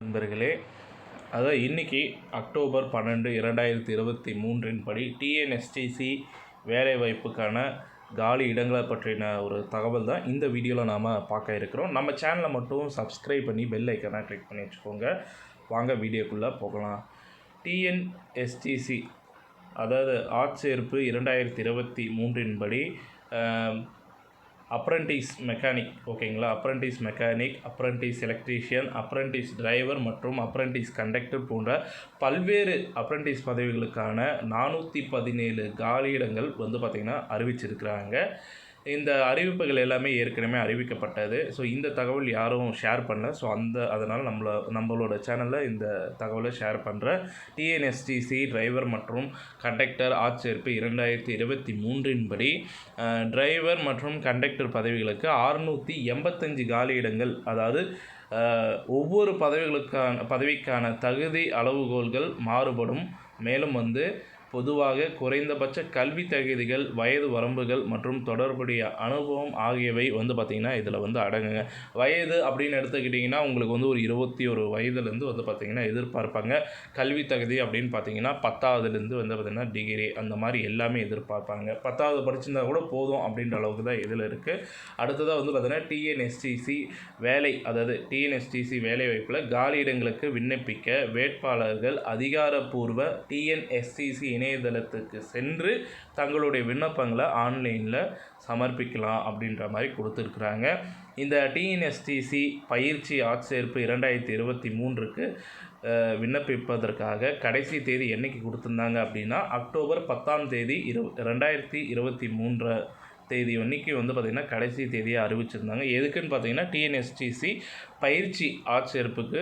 நண்பர்களே, அதாவது இன்றைக்கி அக்டோபர் 12 2023 படி டிஎன்எஸ்டிசி வேலைவாய்ப்புக்கான காலி இடங்களை பற்றின ஒரு தகவல் தான் இந்த வீடியோவில் நாம் பார்க்க இருக்கிறோம். நம்ம சேனலை மட்டும் சப்ஸ்கிரைப் பண்ணி பெல் ஐக்கனை கிளிக் பண்ணி வச்சுக்கோங்க. வாங்க வீடியோக்குள்ளே போகலாம். டிஎன்எஸ்டிசி அதாவது ஆட்சேர்ப்பு 2023 படி அப்ரண்டிஸ் மெக்கானிக், ஓகேங்களா, apprentice mechanic, apprentice electrician, apprentice driver மற்றும் அப்ரண்டிஸ் கண்டக்டர் போன்ற பல்வேறு அப்ரண்டிஸ் பதவிகளுக்கான 417 காலியிடங்கள் பார்த்திங்கன்னா அறிவிச்சிருக்கிறாங்க. இந்த அறிவிப்புகள் எல்லாமே ஏற்கனவே அறிவிக்கப்பட்டது. ஸோ இந்த தகவல் யாரும் ஷேர் பண்ணல. ஸோ அதனால் நம்மளோட சேனலில் இந்த தகவலை ஷேர் பண்ணுறேன். டிஎன்எஸ்டிசி டிரைவர் மற்றும் கண்டக்டர் ஆட்சேர்ப்பு 2023 படி டிரைவர் மற்றும் கண்டக்டர் பதவிகளுக்கு 685 காலியிடங்கள், அதாவது ஒவ்வொரு பதவிக்கான தகுதி அளவுகோல்கள் மாறுபடும். மேலும் பொதுவாக குறைந்தபட்ச கல்வி தகுதிகள், வயது வரம்புகள் மற்றும் தொடர்புடைய அனுபவம் ஆகியவை பார்த்திங்கன்னா இதில் அடங்குங்க. வயது அப்படின்னு எடுத்துக்கிட்டிங்கன்னா உங்களுக்கு ஒரு 21 வயதுலேருந்து பார்த்திங்கன்னா எதிர்பார்ப்பாங்க. கல்வி தகுதி அப்படின்னு பார்த்திங்கன்னா 10ஆவதுலேருந்து பார்த்திங்கன்னா டிகிரி அந்த மாதிரி எல்லாமே எதிர்பார்ப்பாங்க. 10ஆவது படிச்சிருந்தா கூட போதும் அப்படின்ற அளவுக்கு தான் இதில் இருக்குது. அடுத்ததாக பார்த்திங்கன்னா டிஎன்எஸ்டிசி வேலை, அதாவது டிஎன்எஸ்டிசி வேலைவாய்ப்பில் காலியிடங்களுக்கு விண்ணப்பிக்க வேட்பாளர்கள் அதிகாரப்பூர்வ டிஎன்எஸ்டிசி இணையதளத்துக்கு சென்று தங்களுடைய விண்ணப்பங்களை ஆன்லைனில் சமர்ப்பிக்கலாம் அப்படின்ற மாதிரி கொடுத்துருக்குறாங்க. இந்த டிஎன்எஸ்டிசி பயிற்சி ஆட்சேர்ப்பு 2023க்கு விண்ணப்பிப்பதற்காக கடைசி தேதி என்றைக்கு கொடுத்துருந்தாங்க அப்படின்னா அக்டோபர் 10ஆம் தேதி 2023 தேதி அன்றைக்கி பார்த்திங்கன்னா கடைசி தேதியை அறிவிச்சிருந்தாங்க. எதுக்குன்னு பார்த்திங்கன்னா டிஎன்எஸ்டிசி பயிற்சி ஆட்சேர்ப்புக்கு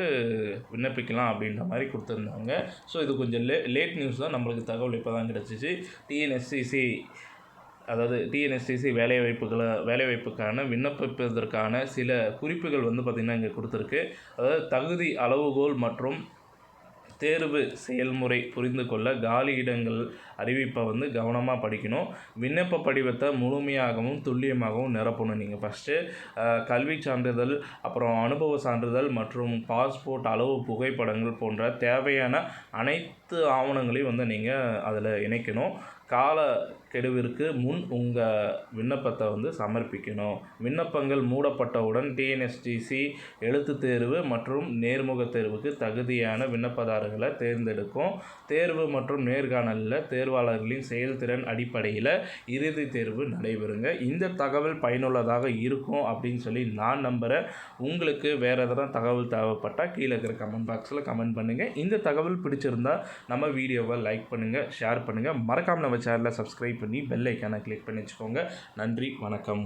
விண்ணப்பிக்கலாம் அப்படின்ற மாதிரி கொடுத்துருந்தாங்க. ஸோ இது கொஞ்சம் லேட் நியூஸ் தான், நம்மளுக்கு தகவல் இப்போ தான் கிடச்சிச்சு. டிஎன்எஸ்டிசி அதாவது டிஎன்எஸ்டிசி வேலைவாய்ப்புக்கான விண்ணப்பிப்பதற்கான சில குறிப்புகள் பார்த்திங்கன்னா இங்கே கொடுத்துருக்கு. அதாவது தகுதி அளவுகோல் மற்றும் தேர்வு செயல்முறை புரிந்து கொள்ள காலியிடங்கள் அறிவிப்பை கவனமாக படிக்கணும். விண்ணப்ப படிவத்தை முழுமையாகவும் துல்லியமாகவும் நிரப்பணும். நீங்கள் ஃபஸ்ட்டு கல்வி சான்றிதழ், அப்புறம் அனுபவ சான்றிதழ் மற்றும் பாஸ்போர்ட் அளவு புகைப்படங்கள் போன்ற தேவையான அனைத்து ஆவணங்களையும் நீங்கள் அதில் இணைக்கணும். காலக்கெடுவிற்கு முன் உங்கள் விண்ணப்பத்தை சமர்ப்பிக்கணும். விண்ணப்பங்கள் மூடப்பட்டவுடன் டிஎன்எஸ்டிசி எழுத்து தேர்வு மற்றும் நேர்முக தேர்வுக்கு தகுதியான விண்ணப்பதாரர்களை தேர்ந்தெடுக்கும். தேர்வு மற்றும் நேர்காணலில் தேர்வாளர்களின் செயல்திறன் அடிப்படையில் இறுதி தேர்வு நடைபெறுங்க. இந்த தகவல் பயனுள்ளதாக இருக்கும் அப்படின்னு சொல்லி நான் நம்புகிறேன். உங்களுக்கு வேறு எதனா தகவல் தேவைப்பட்டால் கீழே இருக்கிற கமெண்ட் பாக்ஸில் கமெண்ட் பண்ணுங்கள். இந்த தகவல் பிடிச்சிருந்தால் நம்ம வீடியோவை லைக் பண்ணுங்கள், ஷேர் பண்ணுங்கள். மறக்காமல் நம்ம சேனலை சப்ஸ்கிரைப் பண்ணி பெல் ஐக்கானை கிளிக் பண்ணி வச்சுக்கோங்க. நன்றி, வணக்கம்.